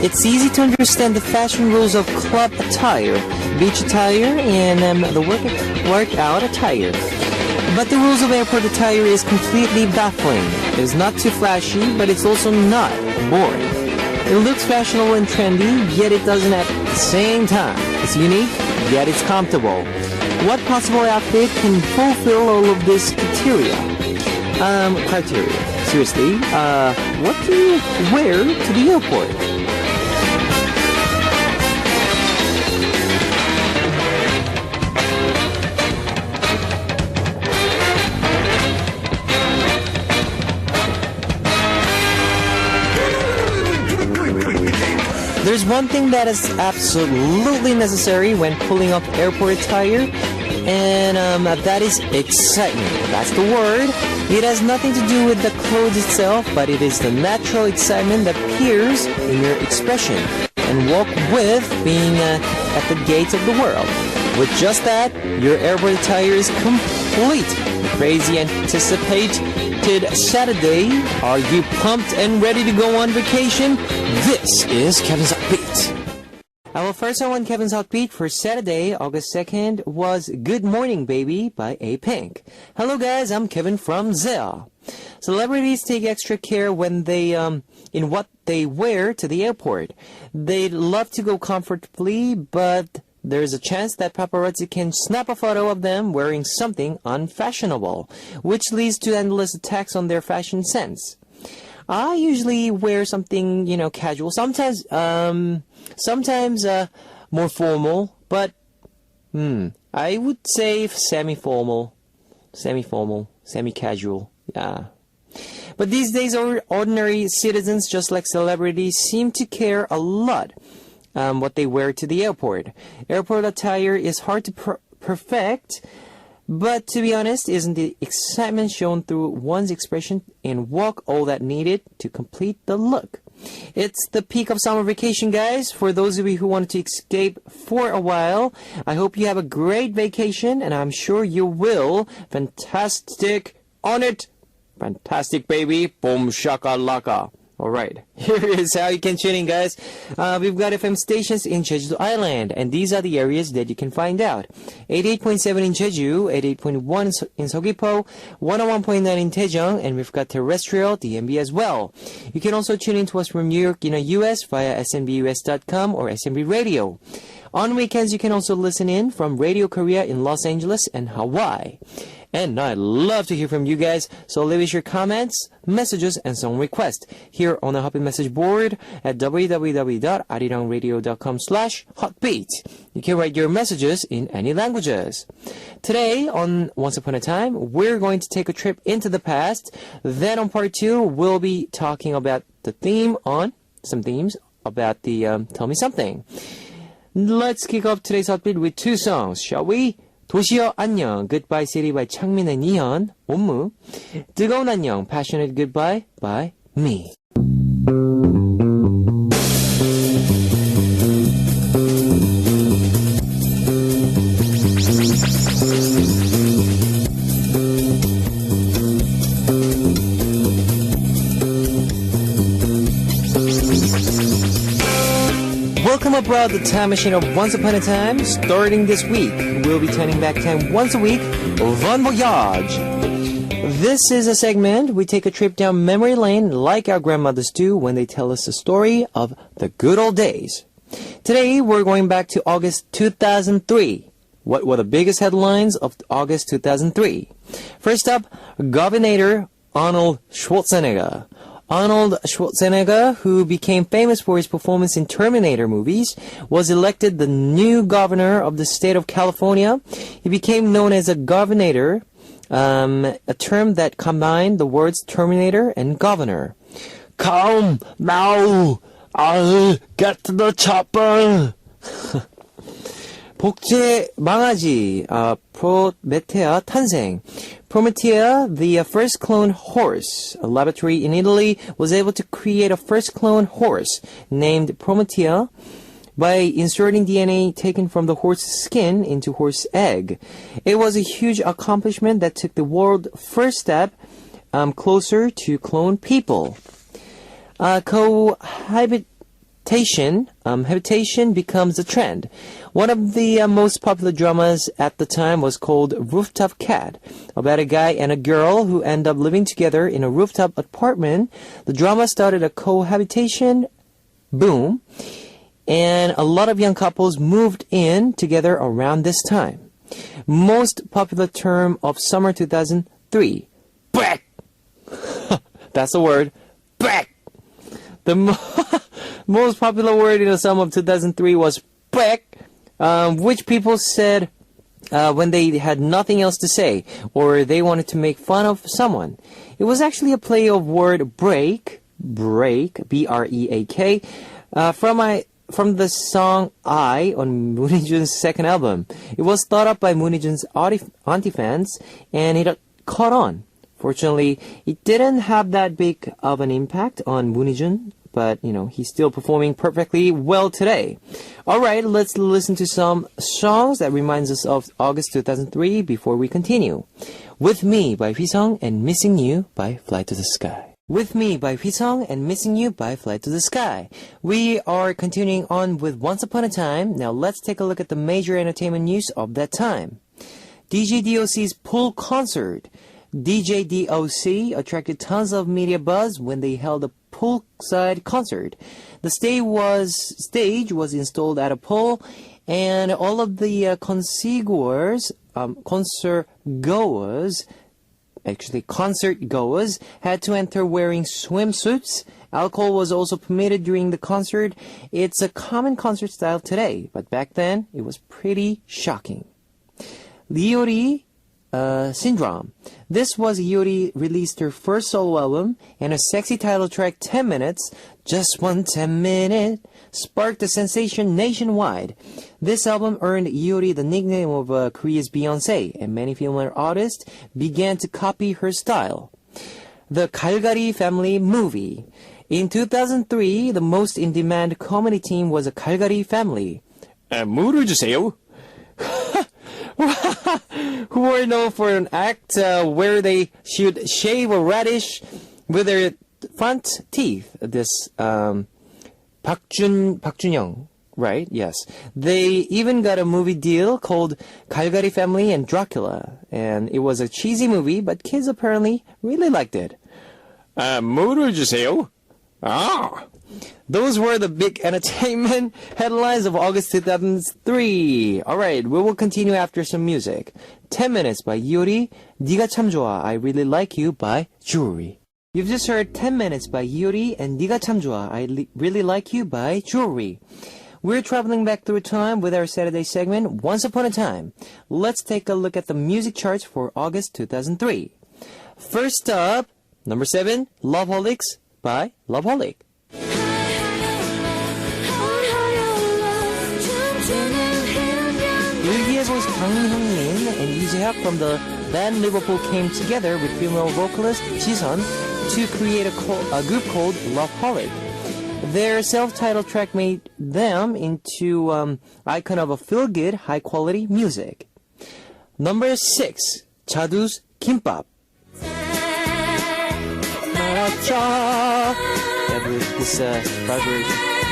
It's easy to understand the fashion rules of club attire, beach attire, and the workout attire. But the rules of airport attire is completely baffling. It's not too flashy, but it's also not boring. It looks fashionable and trendy, yet it doesn't at the same time. It's unique, yet it's comfortable. What possible outfit can fulfill all of this criteria? Seriously, what do you wear to the airport? There's one thing that is absolutely necessary when pulling off airport attire, and that is excitement. That's the word. It has nothing to do with the clothes itself, but it is the natural excitement that appears in your expression and walk with being at the gates of the world. With just that, your airport attire is complete. The crazy anticipated Saturday. Are you pumped and ready to go on vacation? This is Kevin's Hot Beat. Our first song on Kevin's Hot Beat for Saturday, August 2nd was Good Morning Baby by A-Pink. Hello guys, I'm Kevin from Zell. Celebrities take extra care when they in what they wear to the airport. They love to go comfortably, but there's a chance that paparazzi can snap a photo of them wearing something unfashionable, which leads to endless attacks on their fashion sense. I usually wear something, casual. Sometimes more formal, but I would say semi-formal, semi-casual. Yeah. But these days, ordinary citizens, just like celebrities, seem to care a lot what they wear to the airport. Airport attire is hard to perfect, but to be honest, isn't the excitement shown through one's expression and walk all that needed to complete the look? It's the peak of summer vacation, guys. For those of you who want to escape for a while, I hope you have a great vacation, and I'm sure you will. Fantastic on it. Fantastic, baby. Boom shakalaka. Alright, here is how you can tune in, guys. We've got FM stations in Jeju Island, and these are the areas that you can find out. 88.7 in Jeju, 88.1 in Seogwipo, 101.9 in Daejeong, and we've got terrestrial DMB as well. You can also tune in to us from New York, US via snbus.com or SNB Radio. On weekends, you can also listen in from Radio Korea in Los Angeles and Hawaii. And I'd love to hear from you guys, so leave us your comments, messages, and song requests here on the Hotbeat message board at www.arirangradio.com/hotbeat. You can write your messages in any languages. Today, on Once Upon a Time, we're going to take a trip into the past. Then on part 2, we'll be talking about some themes about the Tell Me Something. Let's kick off today's Hotbeat with 2 songs, shall we? 도시여 안녕, Goodbye City by 창민 and 이현, 옴무. 뜨거운 안녕, Passionate Goodbye by me. Welcome aboard the time machine of Once Upon a Time. Starting this week, we'll be turning back time once a week. Bon voyage! This is a segment. We take a trip down memory lane like our grandmothers do when they tell us the story of the good old days. Today, we're going back to August 2003. What were the biggest headlines of August 2003? First up, Governor Arnold Schwarzenegger. Arnold Schwarzenegger, who became famous for his performance in Terminator movies, was elected the new governor of the state of California. He became known as a governor, a term that combined the words Terminator and governor. Come now, I'll get to the chopper. 복제 망아지, Prometheus 탄생. Prometheus, the first clone horse, a laboratory in Italy, was able to create a first clone horse named Prometheus by inserting DNA taken from the horse's skin into horse egg. It was a huge accomplishment that took the world first step closer to clone people. habitation becomes a trend. One of the most popular dramas at the time was called Rooftop Cat, about a guy and a girl who end up living together in a rooftop apartment. The drama started a cohabitation boom, and a lot of young couples moved in together around this time. Most popular term of summer 2003, back. That's the word, back. The most popular word in the summer of 2003 was back, which people said when they had nothing else to say or they wanted to make fun of someone. It was actually a play of word break, B-R-E-A-K, from the song I on Moon Jun's second album. It was thought up by Moon Jun's auntie fans, and it caught on. Fortunately, it didn't have that big of an impact on Moon Jun, but, he's still performing perfectly well today. Alright, let's listen to some songs that reminds us of August 2003 before we continue. With Me by 휘성 and Missing You by Fly to the Sky. With Me by 휘성 and Missing You by Fly to the Sky. We are continuing on with Once Upon a Time. Now let's take a look at the major entertainment news of that time. DJ DOC's Pool Concert. DJ DOC attracted tons of media buzz when they held a poolside concert. The stage was installed at a pool, and all of the concert goers had to enter wearing swimsuits. Alcohol was also permitted during the concert. It's a common concert style today, but back then it was pretty shocking. Iori Syndrome. This was Iori released her first solo album, and her sexy title track 10 Minutes, Just One 10 Minute, sparked a sensation nationwide. This album earned Iori the nickname of Korea's Beyoncé, and many female artists began to copy her style. The Galgari Family Movie. In 2003, the most in-demand comedy team was a Galgari Family. 물을 주세요. Who were known for an act where they should shave a radish with their front teeth. This 박준영, right? Yes. They even got a movie deal called Galgari Family and Dracula, and it was a cheesy movie, but kids apparently really liked it. 물을 주세요. Ah. Those were the big entertainment headlines of August 2003. Alright, we will continue after some music. 10 Minutes by Iori, 네가 참 좋아, I Really Like You by Jewelry. You've just heard 10 Minutes by Iori and 네가 참 좋아, I Really Like You by Jewelry. We're traveling back through time with our Saturday segment, Once Upon a Time. Let's take a look at the music charts for August 2003. First up, number 7, Loveholics by Loveholic. 일기예보's 강형민 and Lee Jae-hyuk from the band Liverpool came together with female vocalist Jisun to create a group called Loveholic. Their self-titled track made them into icon of a feel-good, high-quality music. Number 6, Jadu's Kimbap.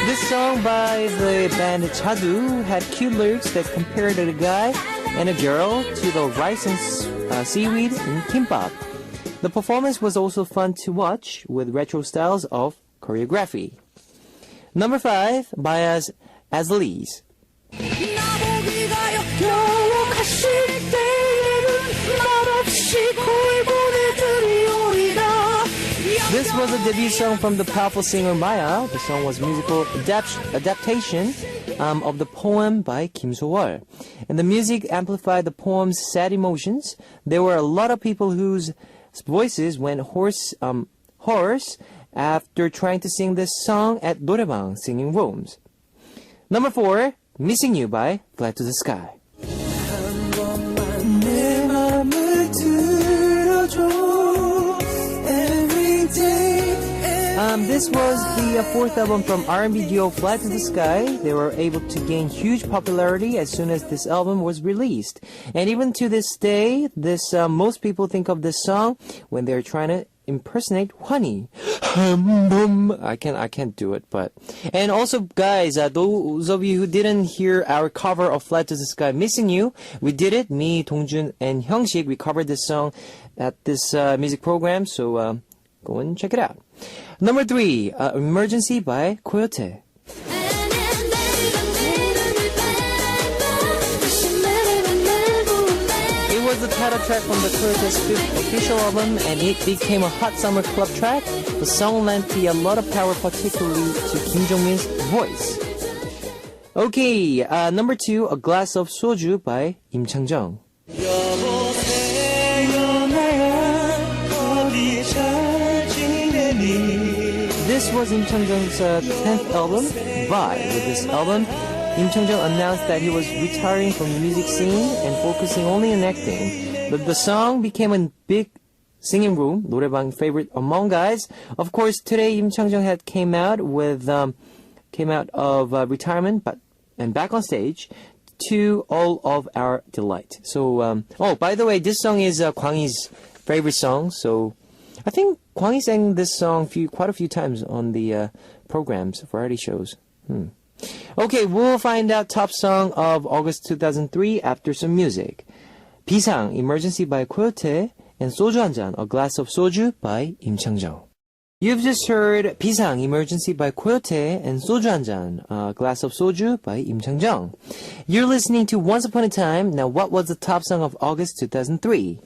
This song by the band Jadu had cute lyrics that compared a guy and a girl to the rice and seaweed in kimbap. The performance was also fun to watch with retro styles of choreography. Number 5, by Azalees. This was a debut song from the powerful singer Maya. The song was musical adaptation of the poem by Kim So-wol. And the music amplified the poem's sad emotions. There were a lot of people whose voices went hoarse after trying to sing this song at 노래방 singing rooms. Number 4, Missing You by Fly to the Sky. This was the fourth album from R&B duo Fly to the Sky. They were able to gain huge popularity as soon as this album was released. And even to this day, most people think of this song when they're trying to impersonate Hwani. I can't do it, but. And also, guys, those of you who didn't hear our cover of Fly to the Sky, Missing You, we did it. Me, Dongjun, and Hyungshik, we covered this song at this music program, so go and check it out. Number 3, Emergency by Coyote. It was the title track from the Coyote's 5th official album, and it became a hot summer club track. The song lent a lot of power, particularly to Kim Jong-min's voice. Okay, number 2, A Glass of Soju by Im Chang-jung. This was Im Chang-jung's 10th album, Vi. With this album, Im Chang-jung announced that he was retiring from the music scene and focusing only on acting. But the song became a big singing room, 노래방 favorite among guys. Of course, today Im Chang-jung had came out of retirement, and back on stage to all of our delight. So, by the way, this song is Kwang Hee's favorite song. So, I think Kwang Hee sang this song quite a few times on the programs, variety shows. Okay, we'll find out top song of August 2003 after some music. 비상, Emergency by Coyote, and 소주 한 잔, A Glass of Soju by Im Chang-jung. You've just heard 비상, Emergency by Coyote, and 소주 한 잔, A Glass of Soju by Im Chang-jung. You're listening to Once Upon a Time. Now, what was the top song of August 2003?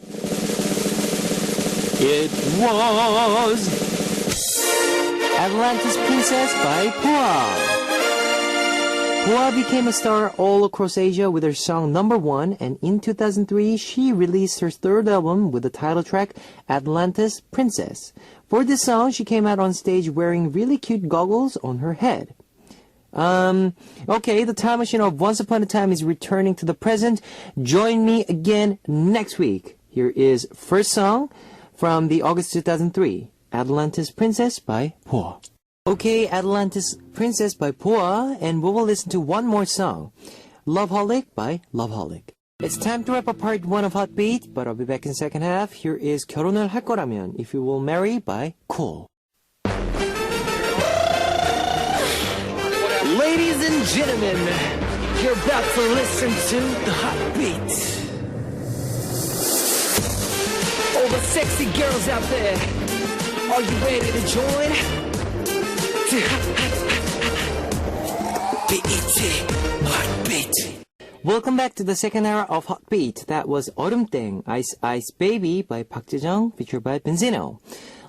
It was Atlantis Princess by Pua. Pua became a star all across Asia with her song Number 1, and in 2003 she released her 3rd album with the title track Atlantis Princess. For this song, she came out on stage wearing really cute goggles on her head. Okay, the time machine of Once Upon a Time is returning to the present. Join me again next week. Here is first song from the August 2003, Atlantis Princess by Pua. Okay, Atlantis Princess by Pua, and we will listen to one more song, Loveholic by Loveholic. It's time to wrap up part 1 of Hot Beat, but I'll be back in the second half. Here is 결혼을 할 거라면 If You Will Marry by Cool. Ladies and gentlemen, you're about to listen to the Hot Beat. All the sexy girls out there, are you ready to join? Hot Beat. Welcome back to the second hour of Hot Beat. That was 얼음땡, Ice Ice Baby by Park Jae-jung, featured by Benzino.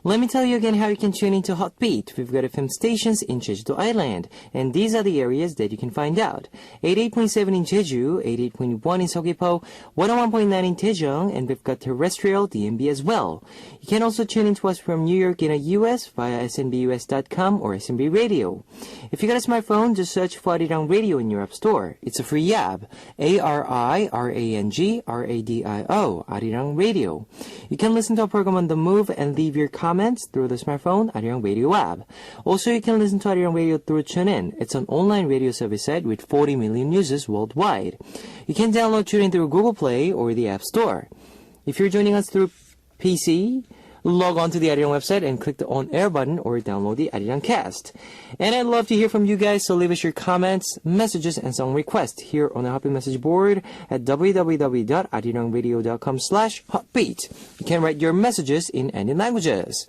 Let me tell you again how you can tune into Hot Beat. We've got FM stations in Jeju-do Island, and these are the areas that you can find out. 88.7 in Jeju, 88.1 in Seogwipo, 101.9 in Daejeong, and we've got terrestrial DMB as well. You can also tune into us from New York in the US via snbus.com or SNB Radio. If you got a smartphone, just search for Arirang Radio in your app store. It's a free app. ARIRANG-RADIO, Arirang Radio. You can listen to our program on the move and leave your comments through the smartphone Arirang Radio app. Also, you can listen to Arirang Radio through TuneIn. It's an online radio service site with 40 million users worldwide. You can download TuneIn through Google Play or the App Store. If you're joining us through PC, log on to the Arirang website and click the on-air button or download the Arirang cast. And I'd love to hear from you guys, so leave us your comments, messages, and song requests here on the Hotbeat message board at www.arirangradio.com/hotbeat. You can write your messages in any languages.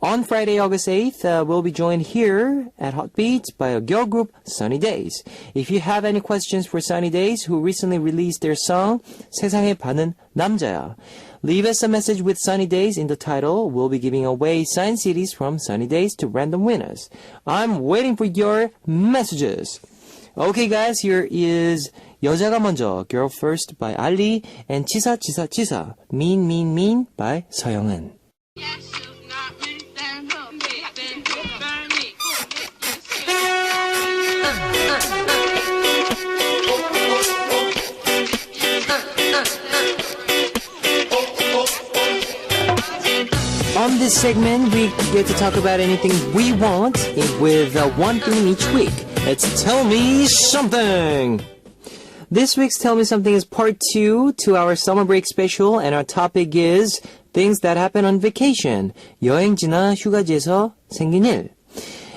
On Friday, August 8th, we'll be joined here at Hotbeat by a girl group, Sunny Days. If you have any questions for Sunny Days, who recently released their song, 세상에 반은 남자야, leave us a message with Sunny Days in the title. We'll be giving away signed CDs from Sunny Days to random winners. I'm waiting for your messages. Okay, guys, here is 여자가 먼저, Girl First by Ali, and 치사 치사 치사, Mean Mean Mean by 서영은. On this segment, we get to talk about anything we want with one theme each week. It's Tell Me Something! This week's Tell Me Something is part 2 to our summer break special, and our topic is things that happen on vacation, 여행지나 휴가지에서 생긴 일.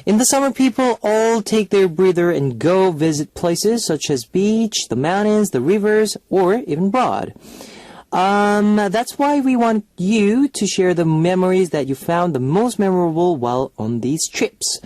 In the summer, people all take their breather and go visit places such as beach, the mountains, the rivers, or even abroad. That's why we want you to share the memories that you found the most memorable while on these trips.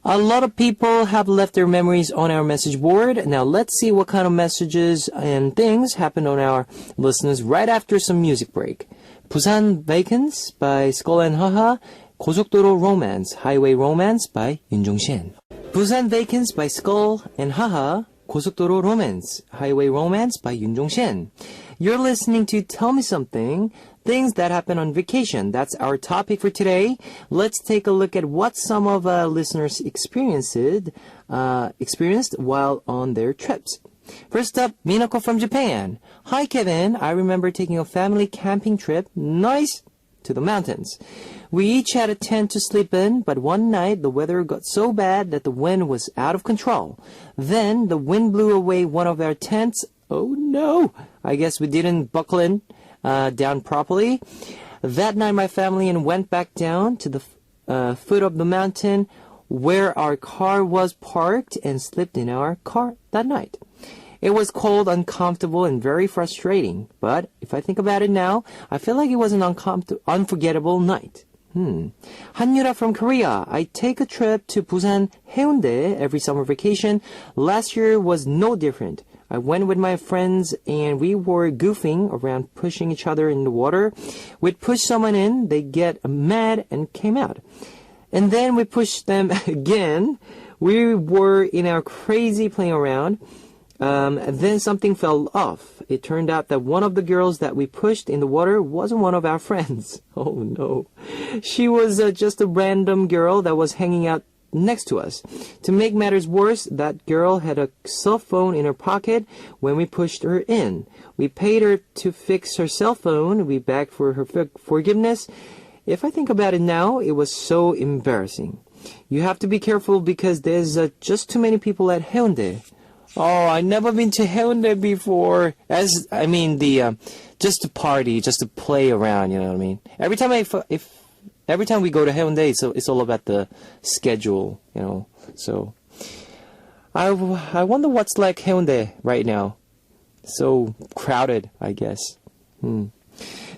A lot of people have left their memories on our message board. Now let's see what kind of messages and things happened on our listeners right after some music break. 부산 Vacants by Skull and Haha. 고속도로 Romance, Highway Romance by 윤종신. 부산 Vacants by Skull and Haha. 고속도로 Romance, Highway Romance by 윤종신. You're listening to Tell Me Something, things that happen on vacation. That's our topic for today. Let's take a look at what some of our listeners experienced while on their trips. First up, Minako from Japan. Hi, Kevin. I remember taking a family camping trip. Nice! To the mountains. We each had a tent to sleep in, but one night the weather got so bad that the wind was out of control. Then the wind blew away one of our tents. Oh no! I guess we didn't buckle in down properly. That night my family and went back down to the foot of the mountain where our car was parked and slept in our car that night. It was cold, uncomfortable, and very frustrating. But if I think about it now, I feel like it was an unforgettable night. Hanyura from Korea. I take a trip to Busan Haeundae every summer vacation. Last year was no different. I went with my friends and we were goofing around pushing each other in the water. We'd push someone in, they get mad and came out. And then we pushed them again. We were in our crazy playing around. Then something fell off. It turned out that one of the girls that we pushed in the water wasn't one of our friends. Oh no. She was just a random girl that was hanging out next to us. To make matters worse, that girl had a cell phone in her pocket when we pushed her in. We paid her to fix her cell phone. We begged for her forgiveness. If I think about it now, it was so embarrassing. You have to be careful because there's just too many people at Haeundae. Oh, I've never been to Haeundae before. Just to party, just to play around, you know what I mean? Every time we go to Haeundae, it's all about the schedule, you know. So, I wonder what's like Haeundae right now. So crowded, I guess.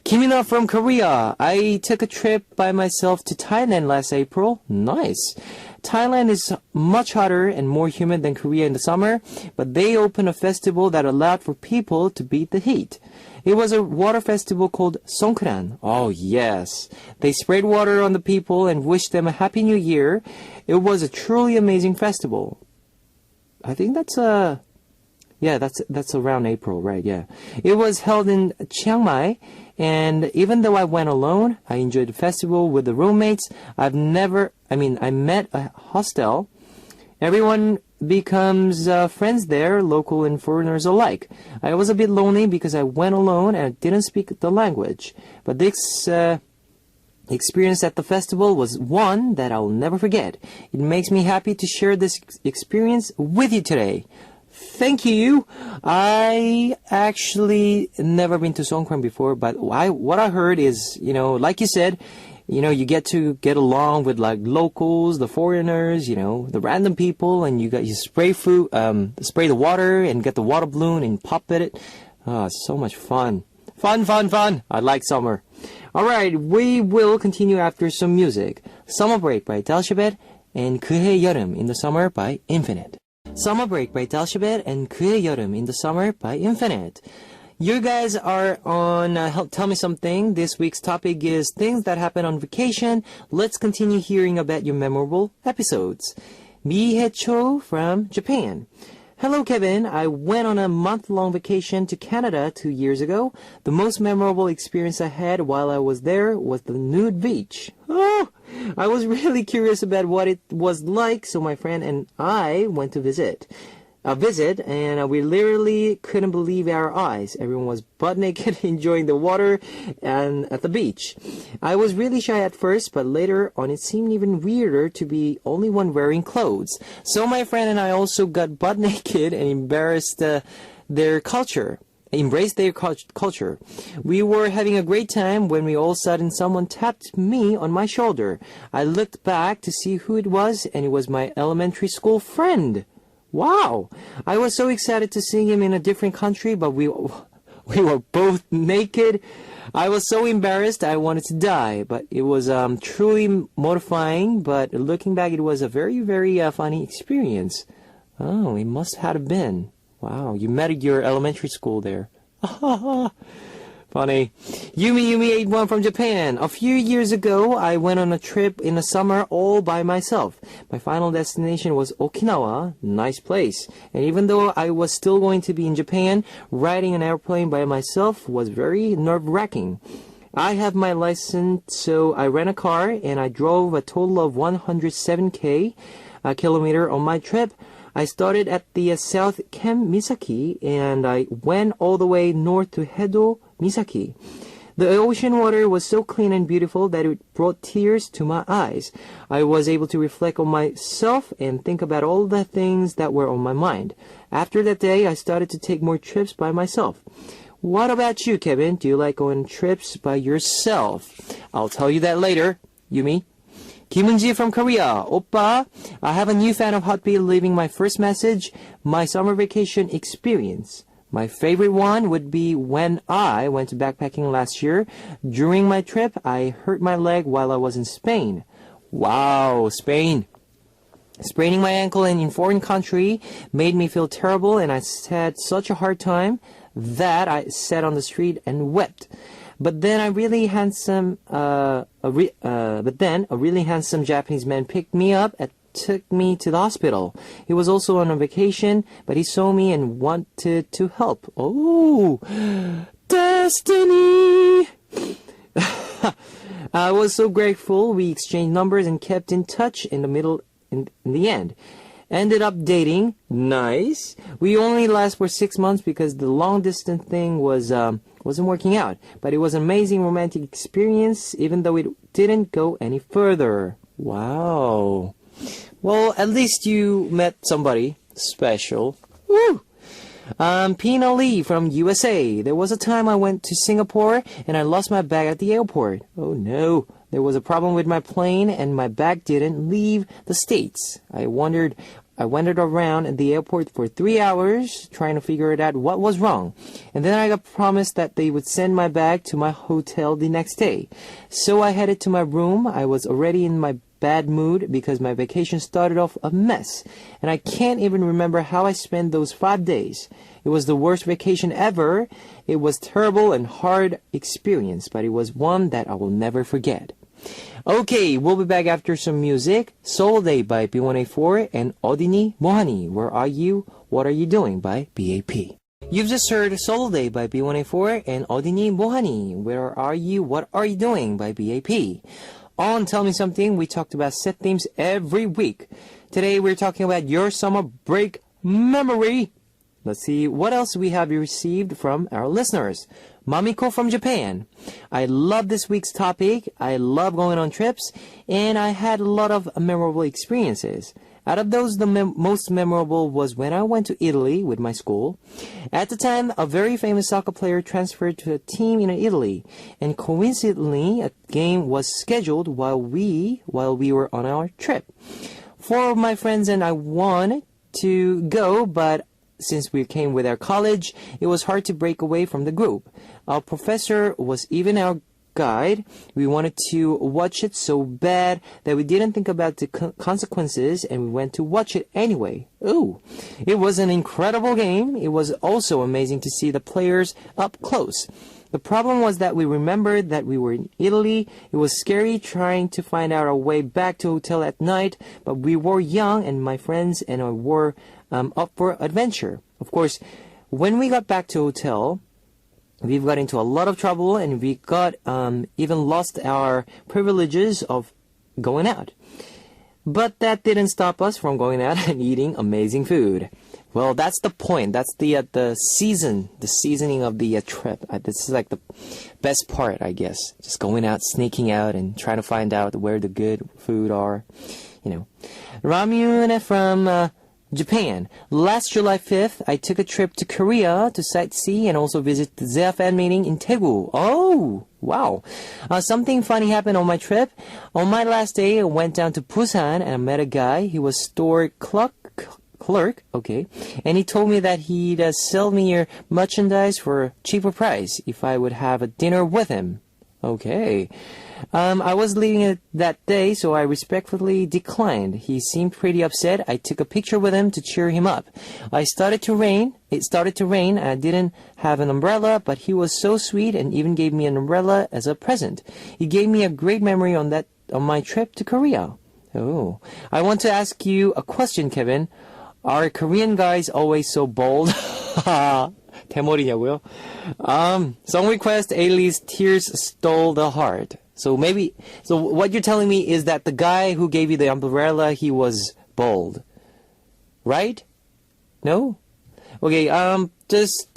Kimina from Korea. I took a trip by myself to Thailand last April. Nice. Thailand is much hotter and more humid than Korea in the summer, but they opened a festival that allowed for people to beat the heat. It was a water festival called Songkran. Oh yes. They sprayed water on the people and wished them a happy new year. It was a truly amazing festival. I think that's around April, right? Yeah. It was held in Chiang Mai, and even though I went alone, I enjoyed the festival with the roommates. I met a hostel. Everyone becomes friends there, local and foreigners alike. I was a bit lonely because I went alone and I didn't speak the language. But this experience at the festival was one that I'll never forget. It makes me happy to share this experience with you today. Thank you. I actually never been to Songkran before, but what I heard is, like you said, you get to get along with like locals, the foreigners, the random people, and you spray the water and get the water balloon and pop at it. Oh, it's so much fun. Fun. I like summer. All right, we will continue after some music. Summer Break by Dalshabet and 그해 여름 in the Summer by Infinite. Summer Break by Dalshabet and 그해 여름 in the Summer by Infinite. You guys are on Tell Me Something. This week's topic is things that happen on vacation. Let's continue hearing about your memorable episodes. Mihecho from Japan. Hello, Kevin. I went on a month-long vacation to Canada 2 years ago. The most memorable experience I had while I was there was the nude beach. Oh, I was really curious about what it was like, so my friend and I went to visit, and we literally couldn't believe our eyes. Everyone was butt naked enjoying the water and at the beach. I was really shy at first, but later on it seemed even weirder to be only one wearing clothes. So my friend and I also got butt naked and embarrassed their culture. embrace their culture. We were having a great time when we all of a sudden someone tapped me on my shoulder. I looked back to see who it was, and it was my elementary school friend. Wow! I was so excited to see him in a different country, but we were both naked. I was so embarrassed I wanted to die, but it was truly mortifying, but looking back it was a very, very funny experience. Oh, it must have been. Wow, you met at your elementary school there. Funny. Yumi81 from Japan. A few years ago, I went on a trip in the summer all by myself. My final destination was Okinawa. Nice place. And even though I was still going to be in Japan, riding an airplane by myself was very nerve-wracking. I have my license, so I rent a car and I drove a total of 107 kilometer on my trip. I started at the South Ken Misaki and I went all the way north to Hedo Misaki. The ocean water was so clean and beautiful that it brought tears to my eyes. I was able to reflect on myself and think about all the things that were on my mind. After that day, I started to take more trips by myself. What about you, Kevin? Do you like going trips by yourself? I'll tell you that later. Yumi? Kim Eun-ji from Korea. Oppa, I have a new fan of Heartbeat leaving my first message, my summer vacation experience. My favorite one would be when I went to backpacking last year. During my trip, I hurt my leg while I was in Spain. Wow, Spain. Spraining my ankle in a foreign country made me feel terrible, and I had such a hard time that I sat on the street and wept. But then a really handsome Japanese man picked me up and took me to the hospital. He was also on a vacation, but he saw me and wanted to help. Oh, destiny! I was so grateful. We exchanged numbers and kept in touch in the end. Ended up dating. Nice. We only last for 6 months because the long distance thing wasn't working out. But it was an amazing romantic experience, even though it didn't go any further. Wow. Well, at least you met somebody special. Woo! Pina Lee from USA. There was a time I went to Singapore and I lost my bag at the airport. Oh no. There was a problem with my plane and my bag didn't leave the States. I wandered around at the airport for 3 hours trying to figure it out what was wrong. And then I got promised that they would send my bag to my hotel the next day. So I headed to my room. I was already in my bad mood because my vacation started off a mess. And I can't even remember how I spent those 5 days. It was the worst vacation ever. It was terrible and hard experience, but it was one that I will never forget. Okay, we'll be back after some music. Soul Day by B1A4 and 어디니 뭐하니, Where Are You? What Are You Doing by BAP. You've just heard Soul Day by B1A4 and 어디니 뭐하니, Where Are You? What Are You Doing by BAP. On Tell Me Something, we talked about set themes every week. Today we're talking about your summer break memory. Let's see what else we have received from our listeners. Mamiko from Japan. I love this week's topic. I love going on trips, and I had a lot of memorable experiences. Out of those, the most memorable was when I went to Italy with my school. At the time, a very famous soccer player transferred to a team in Italy, and coincidentally, a game was scheduled while we were on our trip. 4 of my friends and I wanted to go, but since we came with our college, it was hard to break away from the group. Our professor was even our guide. We wanted to watch it so bad that we didn't think about the consequences, and we went to watch it anyway. Ooh, it was an incredible game. It was also amazing to see the players up close. The problem was that we remembered that we were in Italy. It was scary trying to find out our way back to hotel at night, but we were young, and my friends and I were up for adventure. Of course, when we got back to hotel, we got into a lot of trouble, and we got even lost our privileges of going out. But that didn't stop us from going out and eating amazing food. Well, that's the point. That's the seasoning of the trip. This is like the best part, I guess. Just going out, sneaking out, and trying to find out where the good food are. You know, Ramyun from Japan. Last July 5th, I took a trip to Korea to sightsee and also visit the ZEA fan meeting in Daegu. Oh, wow. Something funny happened on my trip. On my last day, I went down to Busan and I met a guy. He was store clerk, okay, and he told me that he'd sell me your merchandise for a cheaper price if I would have a dinner with him. Okay. I was leaving it that day, so I respectfully declined. He seemed pretty upset. I took a picture with him to cheer him up. It started to rain. I didn't have an umbrella, but he was so sweet and even gave me an umbrella as a present. He gave me a great memory on my trip to Korea. Oh. I want to ask you a question, Kevin. Are Korean guys always so bold? 대머리냐고요? Song request, A-list, tears stole the heart. So what you're telling me is that the guy who gave you the umbrella, he was bold. Right? No? Okay, that's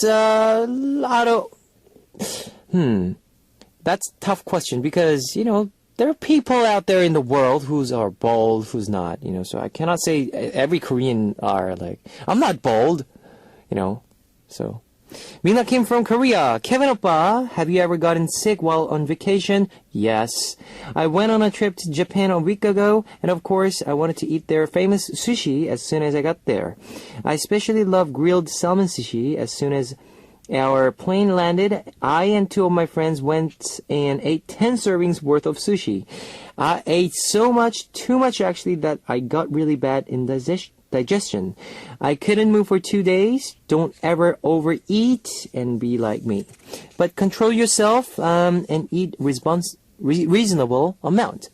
a tough question because, there are people out there in the world who are bold, who's not, so I cannot say every Korean are like, I'm not bold, so. Mina Kim from Korea. Kevin oppa, have you ever gotten sick while on vacation? Yes. I went on a trip to Japan a week ago, and of course, I wanted to eat their famous sushi as soon as I got there. I especially love grilled salmon sushi. As soon as our plane landed, I and two of my friends went and ate 10 servings worth of sushi. I ate so much, too much actually, that I got really bad indigestion. I couldn't move for 2 days. Don't ever overeat and be like me. But control yourself and eat reasonable amount.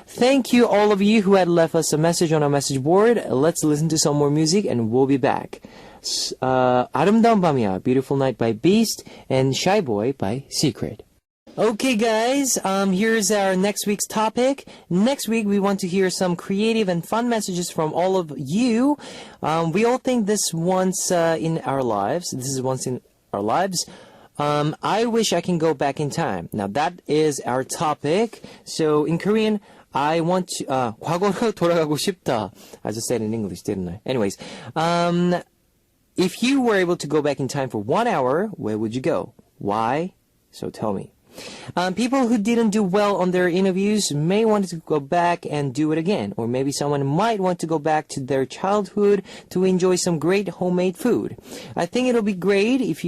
Thank you all of you who had left us a message on our message board. Let's listen to some more music and we'll be back. 아름다운 밤이야, Beautiful Night by Beast, and Shy Boy by Secret. Okay guys, here's our next week's topic. Next week we want to hear some creative and fun messages from all of you. We all think this once in our lives. This is once in our lives. I wish I can go back in time. Now that is our topic. So in Korean, I want to, 과거로 돌아가고 싶다. I just said it in English, didn't I? Anyways, if you were able to go back in time for 1 hour, where would you go? Why? So tell me. People who didn't do well on their interviews may want to go back and do it again. Or maybe someone might want to go back to their childhood to enjoy some great homemade food. I think it'll be great if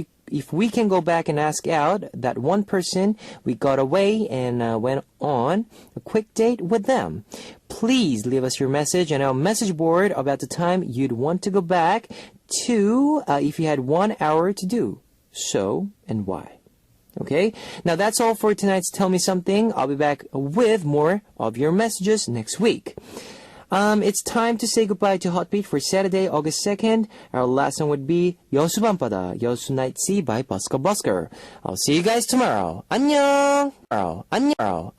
we can go back and ask out that one person we got away and went on a quick date with them. Please leave us your message on our message board about the time you'd want to go back to if you had 1 hour to do so and why. Okay, now that's all for tonight's Tell Me Something. I'll be back with more of your messages next week. It's time to say goodbye to Heartbeat for Saturday, August 2nd. Our last song would be 여수 밤바다, 여수 Night Sea by Busker Busker. I'll see you guys tomorrow. 안녕. 안녕.